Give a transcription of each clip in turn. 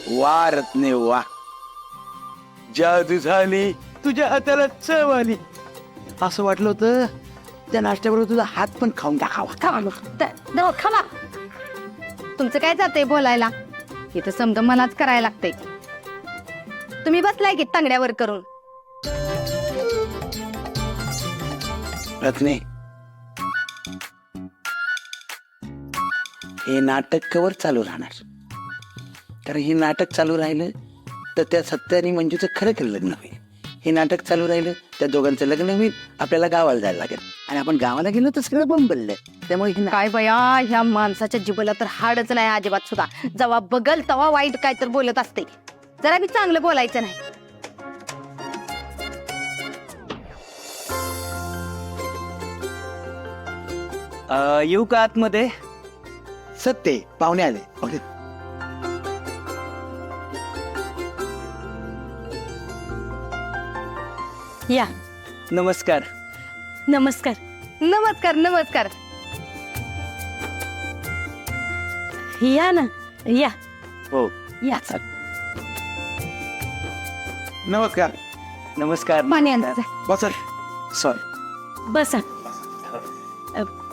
वा रत्ने वा, जादू झाली, तुझ्या हाताला चव आली. असं वाटलं होतं त्या नाश्त्याबरोबर तुझा हात पण खाऊन टाकावा. खावा. तुमचं काय जातंय बोलायला? इथं समजा मलाच करायला लागतंय. तुम्ही बसलाय की तांगड्यावर करून. रत्ने, हे नाटक कवर चालू राहणार? कारण हे नाटक चालू राहिलं तर त्या सत्य आणि मंजूचं खरं खरं लग्न होईल. हे नाटक चालू राहिलं त्या दोघांचं लग्न होईल. आपल्याला गावाला जायला लागेल आणि आपण गावाला गेलो तर सगळं बोंबललं. त्यामुळे हे काय बया, ह्या माणसाच्या जिभेला तर हाडच नाही अजिबात सुद्धा. जेव्हा बगल तेव्हा वाईट काय तर बोलत असते. जरा मी चांगलं बोलायचं नाही. येऊ का आतमध्ये? सत्य पाहुणे आले. पाहुणे. या. नमस्कार. नमस्कार. नमस्कार. नमस्कार. या ना, या हो, या. नमस्कार. नमस्कार. पाणी आणा. बसा. सॉरी. बसा.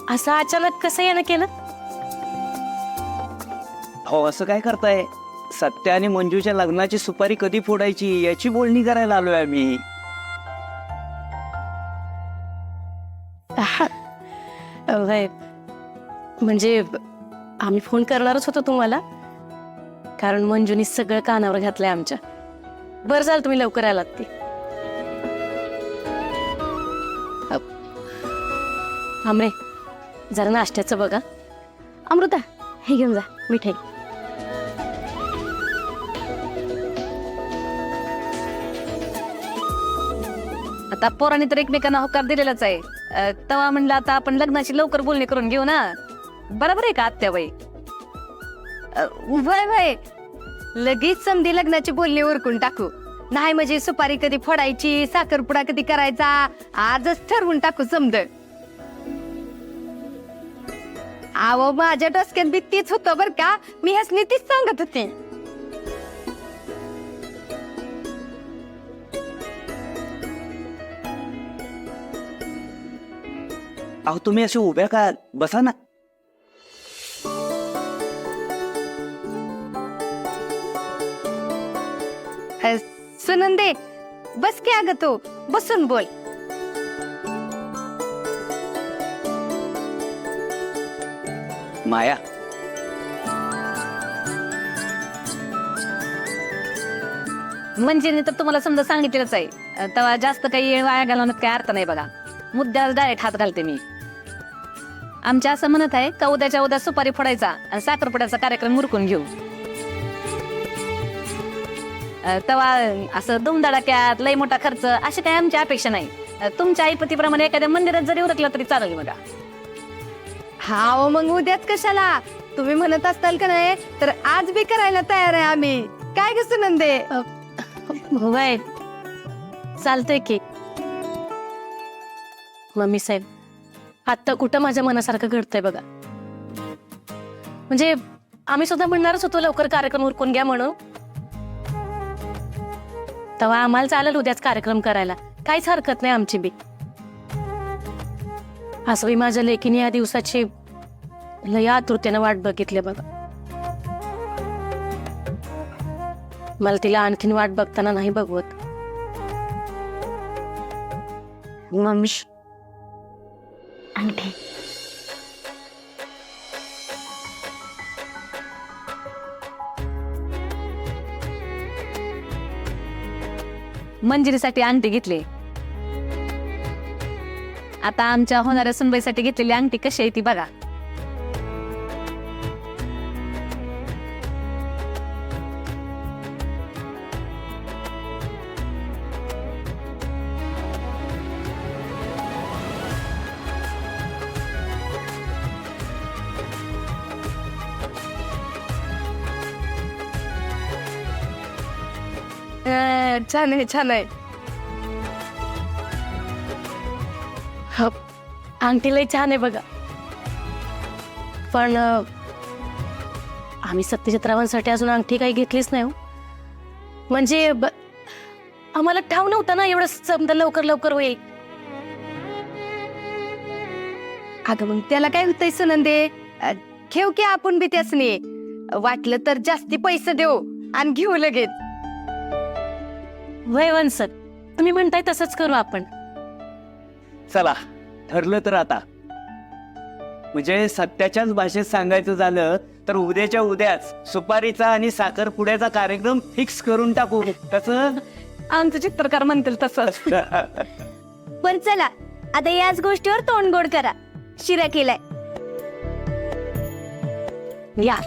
असं अचानक कसं येणं केलं? हो, असं काय करताय? सत्य आणि मंजूच्या लग्नाची सुपारी कधी फोडायची याची बोलणी करायला आलोय आम्ही. म्हणजे आम्ही फोन करणारच होतो तुम्हाला, कारण मंजूनी सगळं कानावर घातलंय आमच्या. बरं झालं तुम्ही लवकर आलात. ते आमरे, जरा नाश्त्याचं बघा. अमृता, हे घेऊन जा मिठाई. आता पोरांनी तर एकमेकांना होकार दिलेलाच आहे. तेव्हा म्हणलं आता आपण लग्नाची लवकर बोलणी करून घेऊ ना. बरोबर आहे का आत्याबाई? वय वय, लगेच समधी लग्नाची बोलणी उरकून टाकू. नाही म्हणजे सुपारी कधी फोडायची, साखरपुडा कधी करायचा, आजच ठरवून टाकू समज. आवो, माझ्या डोसक्यात बी तीच होतं बर का. मी हसनी तीच सांगत होते. अहो, तुम्ही असे उभ्या का? बसा ना. सुनंदे, बस की अगं, तू बसून बोल. माया, म्हणजे तर तुम्हाला समजा सांगितलेलंच आहे. तेव्हा जास्त काही वेळ वाया घालवण्यात काही अर्थ नाही बघा. मुद्द्याला डायरेक्ट हात घालते मी. आमच्या असं म्हणत आहे का उद्याच्या उद्या सुपारी फोडायचा आणि साखरपुड्याचा कार्यक्रम उरकून घेऊ. तेव्हा असं धुमधडाक्यात लय मोठा खर्च अशी काही आमची अपेक्षा नाही. तुमच्या आईपतीप्रमाणे एखाद्या मंदिरात जरी उरकलं तरी चालेल बघा. हा, मग उद्याच कशाला? तुम्ही म्हणत असताल का नाही तर आज बी करायला तयार आहे आम्ही. काय ग सुनंदे? वय चालतंय की. मम्मी साहेब, आता कुठं माझ्या मनासारखं घडतंय बघा. म्हणजे आम्ही सुद्धा म्हणणारच होतो लवकर कार्यक्रम उरकून घ्या म्हणून. तेव्हा आम्हाला चालेल उद्याच कार्यक्रम करायला, काहीच हरकत नाही आमची बी. असं मी माझ्या लेकीने या दिवसाची लय आतुरतेनं वाट बघितली बघा. मला तिला आणखीन वाट बघताना नाही बघवत. मम्मी, अंगठी. मंजिरीसाठी अंगठी घेतली. आता आमच्या होणाऱ्या सुनबाईसाठी घेतलेली अंगठी कशी आहे ती बघा. छान आहे, छान आहे. अंगठी लय छान आहे बघा. पण आम्ही सत्यजित्रावांसाठी अजून अंगठी काही घेतलीच नाही हो. म्हणजे आम्हाला ठाव नव्हतं ना एवढं समजा लवकर लवकर होईल. अगं मग त्याला काय होतंय सुनंदे, घेऊ की आपण बी त्यासनी. वाटलं तर जास्ती पैसे देऊ आणि घेऊ लगेच. वयवंसक तुम्ही म्हणताय तसंच करू आपण. चला ठरलं तर आता. म्हणजे सत्याच्याच भाषेत सांगायचं झालं तर उद्याच्या उद्याच सुपारीचा आणि साखरपुड्याचा कार्यक्रम फिक्स करून टाकू. कसं? आमचं चित्रकार म्हणतील तसंच. पण चला आता याच गोष्टीवर तोंड गोड करा. शिरा केलाय. या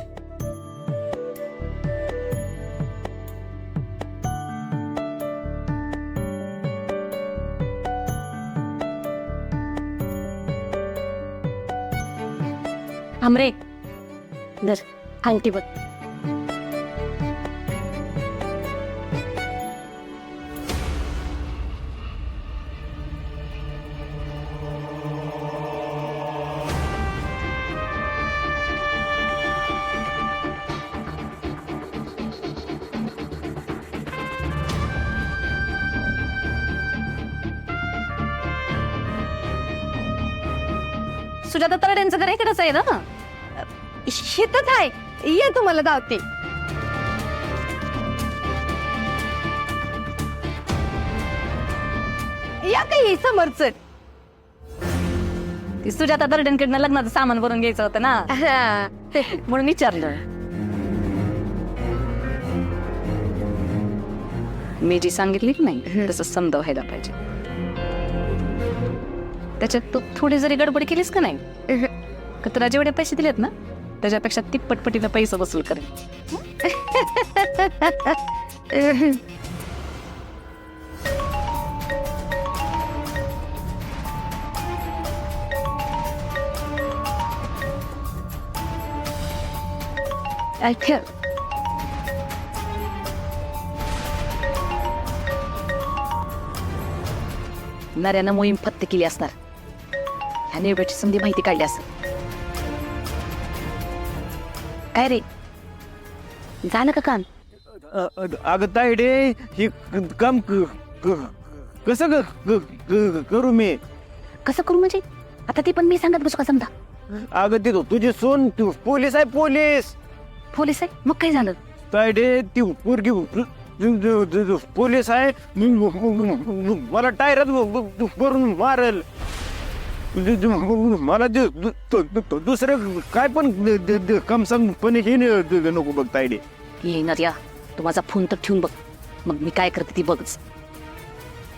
आमरे दर अंगठी बघ. सुजाता तरड्यांचं घर इकडेच आहे ना. शेतात आहे, ये तुम्हाला धावते. या काही समोरच. ती सुजाता तरड्यांकडनं लग्नाचं सामान भरून घ्यायचं होतं ना, म्हणून विचारलं. मी जी सांगितली की नाही तसं समजा व्हायला पाहिजे. त्याच्यात तू थोडी जरी गडबड केलीस का नाही, का तुला जेवढे पैसे दिलेत ना त्याच्यापेक्षा तिप्पटपटीला पैसा वसूल करेल. ऐक, नऱ्यानं मोहीम फत्ते केली असणार. ह्या नेबची संधी माहिती काढली असेल. काय रे, झालं का काम? अगं तायडे हे काम कसं करू मी? कसं करू म्हणजे? आता ती पण मी सांगत बसू का समजा? अगं ते तुझी सोन पोलीस आहे. पोलीस पोलीस आहे मग काय झालं? तायडे ती पोरगी पोलीस आहे. मला टायरात भरून मारल. मला दुसरं काय पण कम सांग पण हे नको बघ तायडे. येणार या, तू माझा फोन तर ठेवून बघ, मग मी काय करते ती बघच.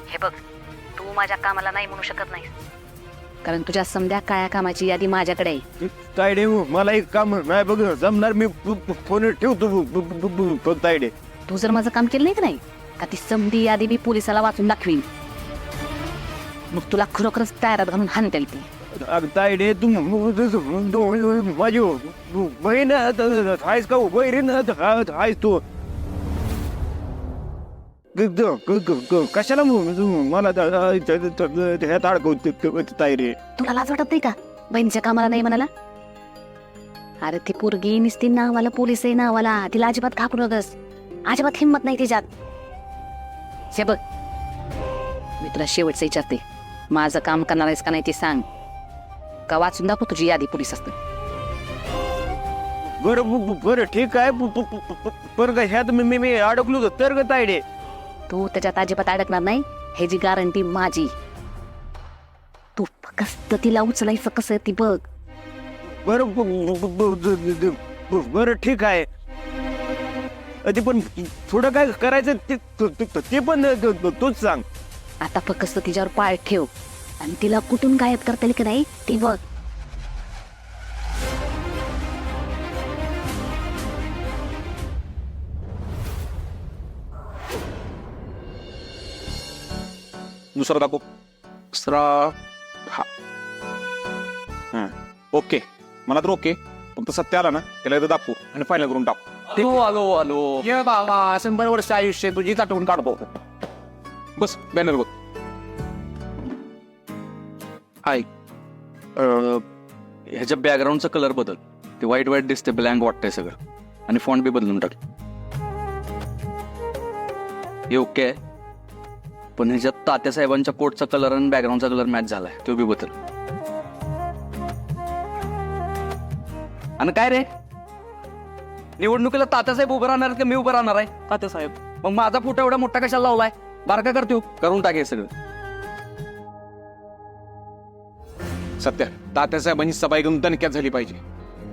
हे बघ, तू माझ्या कामाला नाही म्हणू शकत नाही, कारण तुझ्या समध्या काळ्या कामाची यादी माझ्याकडे आहे. तायडे मला एक काम नाही बघ जमणार. मी फोन ठेवतो तायडे. तू जर माझं काम केलं नाही का नाही का ती समधी यादी मी पोलिसाला वाचून दाखवीन, मग तुला खरोखरच टायरात घालून हाणता येईल. अगं तायडे तू माझी बहीण आहेस का? बहिण आहेस तू? कशाला मला ह्यात अडकवते तायडे? तुला लाज वाटत नाही का बहिणीच्या कामाला नाही म्हणाला? अरे ती पोरगी निसती नावाला पोलीस आहे नावाला, तिला अजिबात घाबरू नकस. अजिबात हिंमत नाही तिच्यात. हे बघ, मी तुला शेवटचं विचारते, माझं काम करणार आहेस का नाही ते सांग, का वाचून दाखव तुझी यादी पोलीस असतं. बरं बरं ठीक आहे. पण ह्यात मी अडकलो तर ग तायडे? तू त्याच्यात अजिबात अडकणार नाही, हे जी गॅरंटी माझी. तू फक्त तिला उचलायचं कसं ती बघ. बरं बरं ठीक आहे. ते पण थोडं काय करायचं ते पण तूच सांग. आता फक्त तिच्यावर पाळ ठेव आणि तिला कुठून गायब करता येईल की नाही ते बघ. दुसरा दाखव. दुसरा हा. ओके, मला तर ओके. फक्त सत्य आला ना त्याला एकदा दाखवू आणि फायनल करून टाकू. आलो आलो ये बाबा, 100 वर्ष आयुष्य तुझीच आठवण काढतो. बस बॅनर बघ. ऐक, ह्याच्या बॅकग्राऊंडचा कलर बदल. ते वाईट वाईट दिसते, ब्लँक वाटतंय सगळं. आणि फॉन्ट बी बदलून टाक. हे ओके आहे, पण ह्याच्यात तात्यासाहेबांच्या कोटचा कलर आणि बॅकग्राऊंडचा कलर मॅच झालाय, तो बी बदल. आणि काय रे, निवडणुकीला तात्यासाहेब उभं राहणार आहेत का मी उभं राहणार आहे? तात्यासाहेब. मग माझा फोटो एवढा मोठा कशाला लावलाय? बारका करतो, करून टाके सगळं. सत्या, तात्यासाहेबांची सभा एकदम दणक्यात झाली पाहिजे.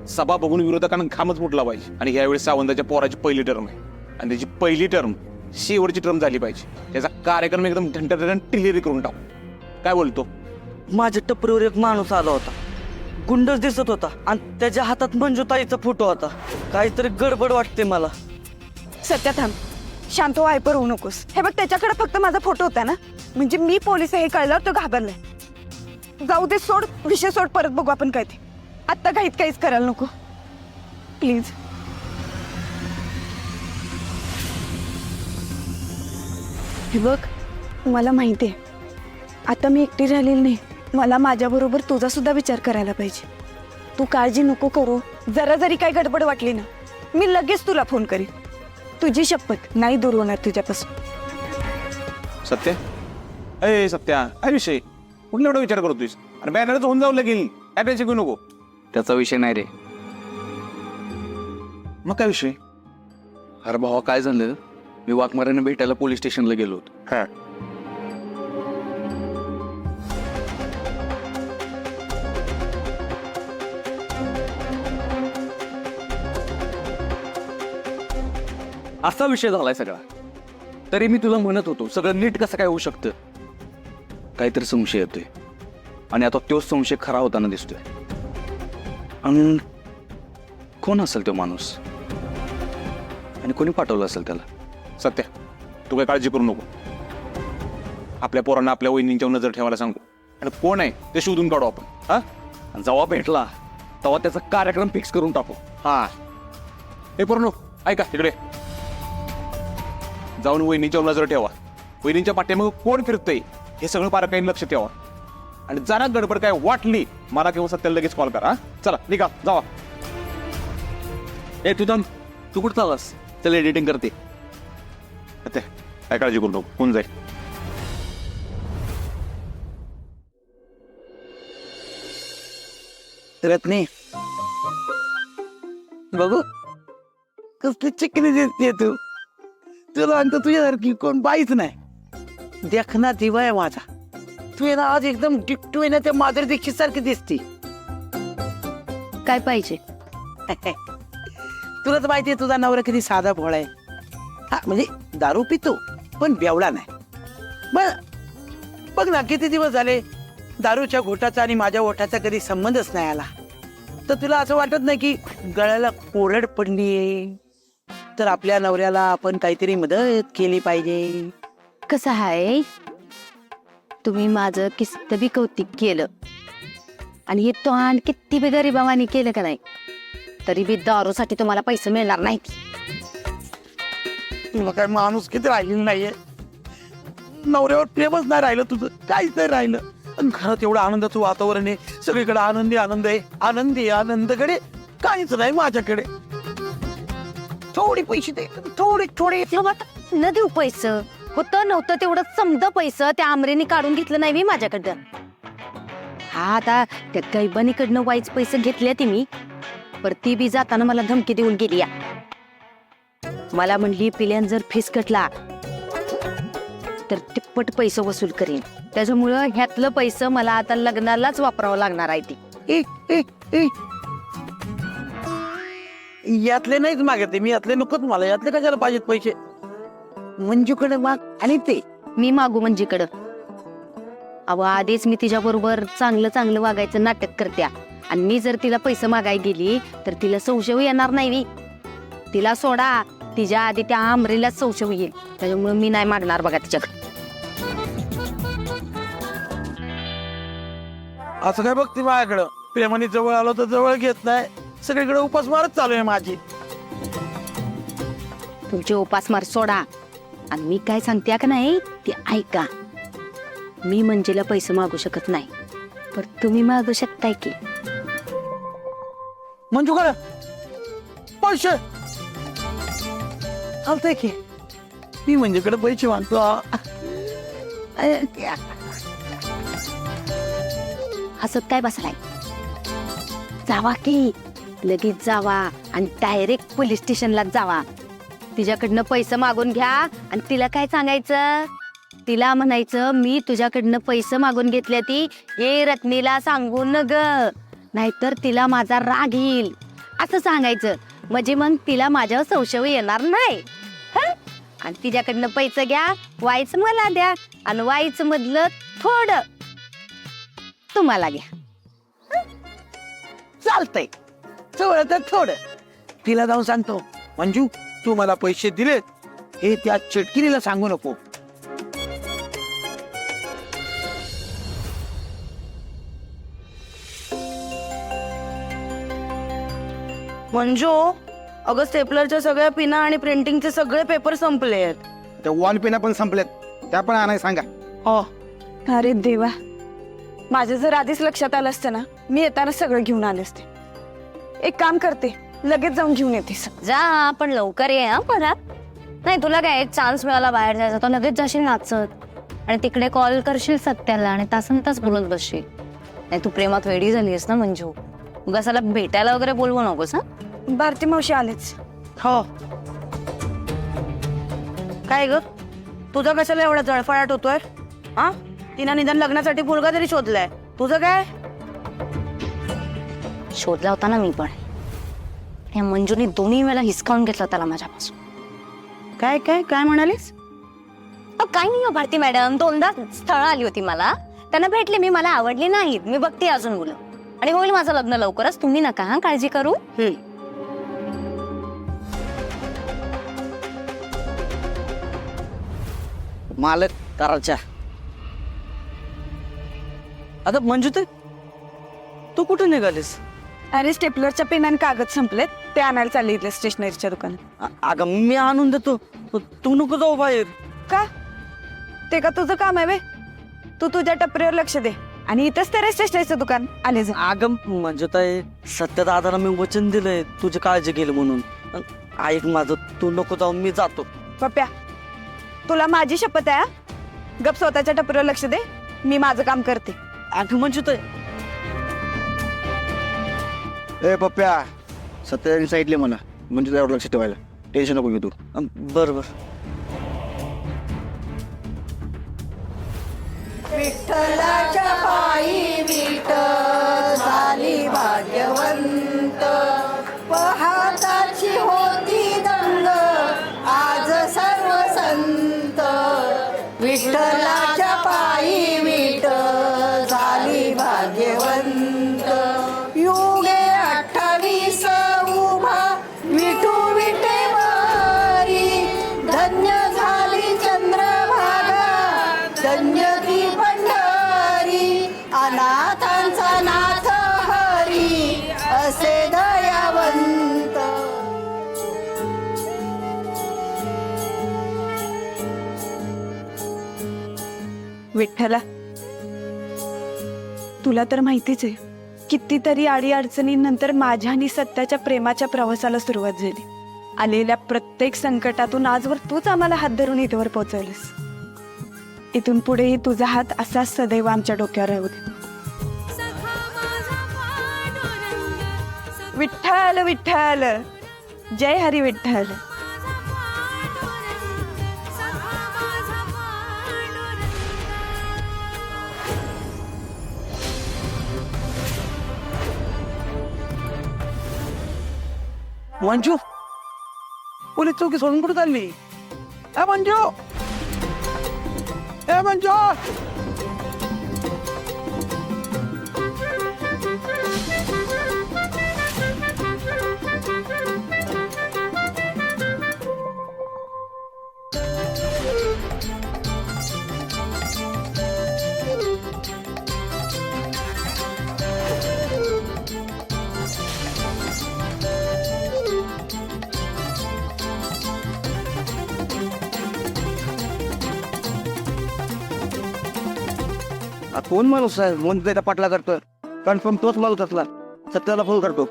सभा बघून विरोधकांना घामच फुटला पाहिजे. आणि यावेळी सावंताच्या पोराची पहिली टर्म आहे आणि त्याची पहिली टर्म शेवटची टर्म झाली पाहिजे. त्याचा कार्यक्रम एकदम ढंटन टिलेरी करून टाकू. काय बोलतो? माझ्या टपरीवर एक माणूस आला होता, गुंडच दिसत होता आणि त्याच्या हातात मंजूताईचा फोटो होता. काहीतरी गडबड वाटते मला. सत्या थांब, शांत हायपर होऊ नकोस. हे बघ, त्याच्याकडे फक्त माझा फोटो होता ना, म्हणजे मी पोलीस हे कळल्यावर तो घाबरलाय. जाऊ दे, सोड विषय, सोड, परत बघू आपण काय ते. आत्ता काहीच करायला नको प्लीज. हे बघ, मला माहिती आहे आता मी एकटी राहिलेली नाही. मला माझ्याबरोबर तुझा सुद्धा विचार करायला पाहिजे. तू काळजी नको करू. जरा जरी काही गडबड वाटली ना, मी लगेच तुला फोन करीन. तुझी शपथ, नाही दूर होणार तुझ्यापासून. सत्या, अय सत्या, काय विषय? कुठला एवढा विचार करतोयस? आणि बॅनरच होऊन जाऊ लागेल, काय टेन्शन घेऊ नको. त्याचा विषय नाही रे. मग काय विषय? अरे भावा, काय झालं, मी वाघमाऱ्याने भेटायला पोलीस स्टेशनला गेलो होतो. हा, असा विषय झालाय सगळा. तरी मी तुला म्हणत होतो सगळं नीट कसं काय होऊ शकतं. काहीतरी संशय येतोय आणि आता तोच संशय खरा होताना दिसतोय. आणि कोण असेल तो माणूस आणि कोणी पाठवलं असेल त्याला? सत्या, तू काय काळजी करू नको. आपल्या पोरांना आपल्या वहिनींच्यावर नजर ठेवायला सांगू आणि कोण आहे ते शोधून काढू आपण. हा, आणि जेव्हा भेटला तेव्हा त्याचा कार्यक्रम फिक्स करून टाकू. हा. हे पोरांनो, ऐका इकडे. जाऊन वहिनीच्यावर नजर ठेवा. वहिनींच्या पाठीमागे कोण फिरतंय हे सगळं बारकाईने लक्ष ठेवा. आणि जरा गडबड काय वाटली मला किंवा सत्याला लगेच कॉल करा. चला निघा, जावा. ए तू थांब, तू कुठं चाललास? चल एडिटिंग करते. सत्या, काय काळजी करू नको, कोण जाईल. रत्ने, बघू कसली चिकनी दिसते तू. तुला आणतो तुझ्यासारखी कोण बाईच नाही. देखना दिवा आहे माझा. तू आहे ना आज एकदम डिक्टो आहे ना त्या माधुरी दीक्षित सारखी दिसती. काय पाहिजे? तुला तर माहितीये तुझा नवरा किती साधा भोळा आहे. हा म्हणजे दारू पितो पण बेवडा नाही. बघ ना, किती दिवस झाले दारूच्या घोटाचा आणि माझ्या ओठाचा कधी संबंधच नाही आला. तर तुला असं वाटत नाही की गळ्याला कोरड पडलीये तर आपल्या नवऱ्याला आपण काहीतरी मदत केली पाहिजे? कसं आहे, तुम्ही माझं किस्त बी कौतिक केलं आणि हे तोंड किती बी गरिबावानी केलं का नाही, तरी बी दारूसाठी तुम्हाला पैसे मिळणार नाहीत. तुला काय माणूस किती राहिलेलं नाहीये. नवऱ्यावर प्रेमच नाही राहिलं तुझं, काहीच नाही राहिलं. आणि घरात एवढं आनंदाचं वातावरण आहे, सगळीकडे आनंदी आनंद आहे. आनंदी आनंदकडे काहीच नाही माझ्याकडे. थोडे पैसे दे, थोडे. न देऊ पैसे, होतं नव्हतं तेवढं समजा पैसे त्या आमरेने काढून घेतलं नाही मी माझ्याकडं. हा, आता त्या गैबानीकडनं वाईच पैसे घेतले ते मी, पर ती बी जाताना मला धमकी देऊन गेली. मला म्हणली पिल्यान जर फीस कटला तर तिप्पट पैसे वसूल करेन. त्याच्यामुळं ह्यातलं पैसे मला आता लग्नालाच वापरावं लागणार आहे. ती यातले नाहीच मागते मी, यातले नकोच मला. यातले कशाला पाहिजेत पैसे? मंजूकडे माग. आणि ते मी मागू मंजीकडं? अव आधीच मी तिच्या बरोबर चांगलं वागायचं नाटक करत्या आणि मी जर तिला पैसे मागाय गेली तर तिला संशय येणार नाही. तिला सोडा, तिच्या आधी त्या आमरीला संशय येईल. त्याच्यामुळे मी नाही मागणार बघा तिच्याकडे. असं काय बघते माझ्याकडं? प्रेमाने जवळ आलो तर जवळ घेत नाही. सगळीकडे उपासमारच चालू आहे माझी. तुमचे उपासमार सोडा आणि मी काय सांगते का नाही ते ऐका. मी मंजीला पैसे मागू शकत नाही, पण तुम्ही मागू शकताय की. मंजूकडे पैसे चालतंय की मी मंजूकडे पैसे मागतो. हसत काय बसलाय? जावा की लगेच जावा आणि डायरेक्ट पोलीस स्टेशनला जावा. तिच्याकडनं पैसे मागून घ्या आणि तिला काय सांगायचं? तिला म्हणायचं मी तुझ्याकडनं पैसे मागून घेतले ती हे रत्नीला सांगू न ग, नाहीतर तिला माझा राग येईल असं सांगायचं. म्हणजे मग तिला माझ्यावर संशय येणार नाही. हं? आणि तिच्याकडनं पैसे घ्या, व्हायचं मला द्या आणि व्हायचं मधलं थोडं तुम्हाला घ्या. चालतंय थोडं तर थोडं. तिला जाऊन सांगतो, मंजू तू मला पैसे दिलेत हे त्या चिटकिरीला सांगू नको. मंजू, अगं स्टेपलरच्या सगळ्या पिना आणि प्रिंटिंगचे सगळे पेपर संपले आहेत. त्या वॉल पेना पण संपल्यात, त्या पण आणाय सांगा. हो. अरे देवा, माझ्या जर आधीच लक्षात आलं असतं ना मी येताना सगळं घेऊन आले असते. एक काम करते, लगेच जाऊन घेऊन येते. जा पण लवकर ये हा परत. नाही तुला काय एक चान्स मिळाला बाहेर जायचा तर लगेच जाशील नाचत आणि तिकडे कॉल करशील सत्याला आणि तासन तास बोलत बसशील. नाही तू प्रेमात वेडी झालीस ना मंजू. उगासाला भेटायला वगैरे बोलवू नकोस. हा भारती मावशी आलेच. हो. काय ग, तुझा कशाला एवढा जळफळाट होतोय? हा, तिनं निदान लग्नासाठी मुलगा तरी शोधलाय, तुझं काय? शोधला होता ना मी पण. या मंजूने दोन्ही वेळा हिसकावून घेतला त्याला माझ्यापासून. काय काय काय म्हणालीस? काय नाही हो भारती मॅडम, दोनदा स्थळ आली होती मला, त्यांना भेटले मी, मला आवडली नाहीत. मी बघते अजून मुलं आणि होईल माझं लग्न लवकरच. तुम्ही नका हा काळजी करू. मालक करायच्या. आता मंजू तू कुठे निघालीस? अरे स्टेपलरच्या पेन आणि कागद संपलेत, ते आणायला चालले इथल्या स्टेशनरीच्या दुकानात. अगं मी आणून देतो, तू नको जाऊ बाहेर. का? ते का तुझं काम आहे वे? तू तुझ्या टपरीवर लक्ष दे आणि इथंच ते स्टेशनरीचं दुकान आले जा. अगं मंजू ताई, सत्य दादाला मी वचन दिलंय तुझी काळजी घेईल म्हणून. ऐक माझं, तू नको जाऊ, मी जातो. पप्प्या, तुला माझी शपथ आहे. गप स्वतःच्या टपरीवर लक्ष दे, मी माझं काम करते. अगं मंजू ताई. ए पप्प्या, सत्याने सांगितले मला म्हणजे त्यावर लक्ष ठेवायला. टेन्शन नको घेऊ तू. बरं बरं. विठ्ठलाच्या पायी विठ झाली भाग्यवंत, पहाताची होती दंग आज सर्व संत. विठ्ठलाच्या पायी विठ झाली भाग्यवंत, युगे 28 उभा विठू विठेवारी. धन्य झाली चंद्रभागा, धन्य ती पंढरी, अनाथांचा नाथ हरी असे दयावंत. विठ्ठला, तुला तर माहितीच आहे कितीतरी आडी अडचणींनंतर माझ्या आणि सत्याच्या प्रेमाच्या प्रवासाला सुरुवात झाली. आलेल्या प्रत्येक संकटातून आजवर तूच आम्हाला हात धरून इथवर पोहोचवलंस. इथून पुढेही तुझा हात असाच सदैव आमच्या डोक्यावर राहू दे. विठ्ठल विठ्ठल, जय हरी विठ्ठल. मंजू, पोलीस चौकी सोडून कुठे चालली? ए मंजू, ए मंजू. कोण माणूस आहे म्हणून त्याचा पाठला करतोय? कन्फर्म तोच माणूस असला. सत्याला फोन करतो.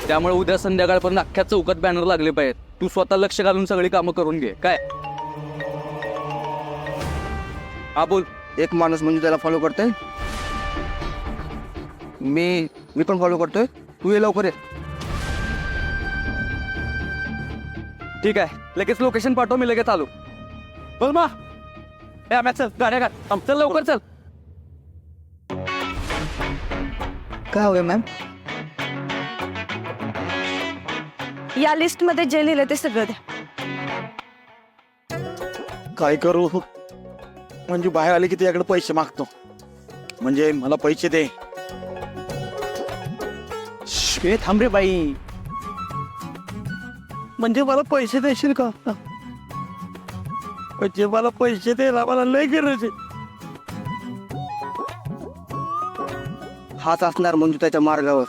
त्यामुळे उद्या संध्याकाळपर्यंत अख्ख्या चौकात बॅनर लागले पाहिजेत. तू स्वतः लक्ष घालून सगळी कामं करून घे काय. हा बोल. एक माणूस म्हणजे त्याला फॉलो करतोय. मी पण फॉलो करतोय. तू ये लवकर ये. ठीक आहे, लगेच लोकेशन पाठव, मी लगेच आलो. बोल मा. चल गाड्या काढ, चल लवकर चल. काय हवंय मॅम? या लिस्ट मध्ये जे लिहिलं ते सगळं द्या. काय करू म्हणजे बाहेर आले की त्याकडे पैसे मागतो. म्हणजे मला पैसे दे. शे थांब रे बाई. म्हणजे मला पैसे देशील का? म्हणजे मला पैसे दे ना, मला लय गरज आहे. हाच असणार म्हणजे त्याच्या मार्गावर.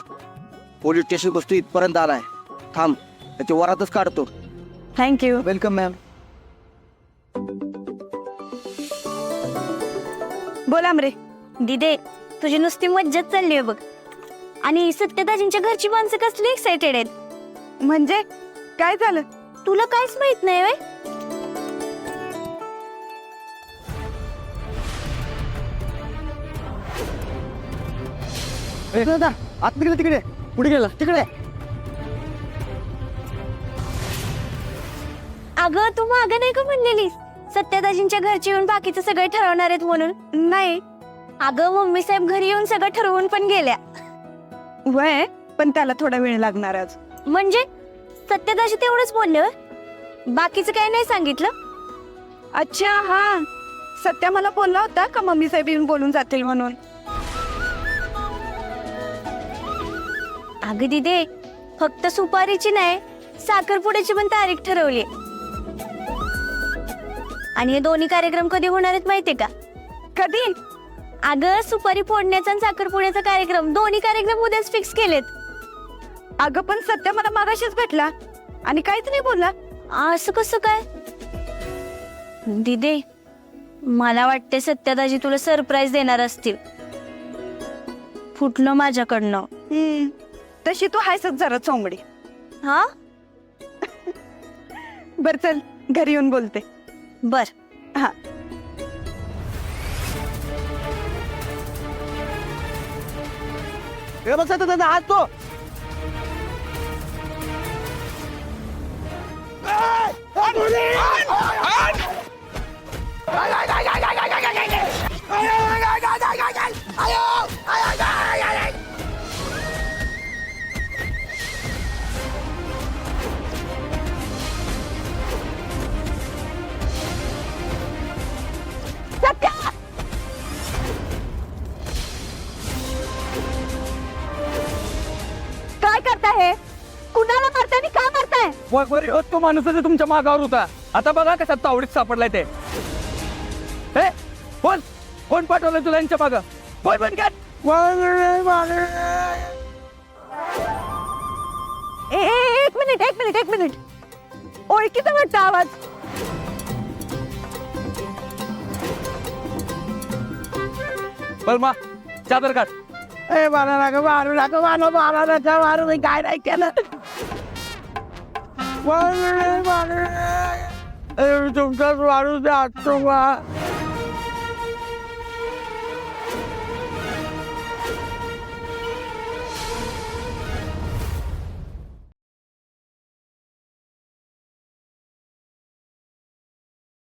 पोलीस स्टेशन गोष्टी इथपर्यंत आलाय. थांब, त्याच्या वरातच काढतो. थँक्यू. Welcome ma'am. बोला रे. दिदे तुझी नुसती मज्जाच चालली आहे बघ. आणि सत्यदाजींच्या घरची माणसं कसली एक्साइटेड आहेत. म्हणजे काय झालं? तुला काहीच माहित नाही व्हय? आत गेला तिकडे. पुढे गेला तिकडे. अगं तू मागं नाही का म्हणलेलीस सत्यदाजींच्या घरची येऊन बाकीचं सगळे ठरवणार आहेत म्हणून? नाही. अगं मम्मी साहेब घरी येऊन सगळं ठरवून पण गेल्या. वय पण त्याला थोडा वेळ लागणार आज. म्हणजे सत्यदाजी तेवढंच बोलले होय? बाकीचं काही नाही सांगितलं? अच्छा हा, सत्या मला बोलला होता का मम्मी साहेब येऊन बोलून जातील म्हणून. अगं दिदे फक्त सुपारीची नाही साखरपुड्याची पण तारीख ठरवली. आणि हे दोन्ही कार्यक्रम कधी होणार आहेत माहितीये का? कधी? अगं सुपारी फोडण्याचा आणि साखरपुड्याचा कार्यक्रम दोन्ही कार्यक्रम उद्याच फिक्स केलेत. अगं पण सत्या मला मागाशीच भेटला आणि काहीच नाही बोलला. असं कसं काय? दिदे मला वाटते सत्यादाजी तुला सरप्राईज देणार असतील. फुटलं माझ्याकडनं. तशी तू हायसच जरा चोंगडी. हा बर चल घरी येऊन बोलते. बर. हा. दादा आज तो काय करताय? कुणाला मारताय आणि का मारताय? तो माणूस तुमच्या मागावर होता. आता बघा कसा तावडीत सापडलाय ते. कोण पाठवलं तुला यांच्या मागं? बोल पण काय. एक मिनिट ओळखीचा वाटतं आवाज. बलमा चादर काढ. मारू मी काय नाही केलं. तुमचाच माणूस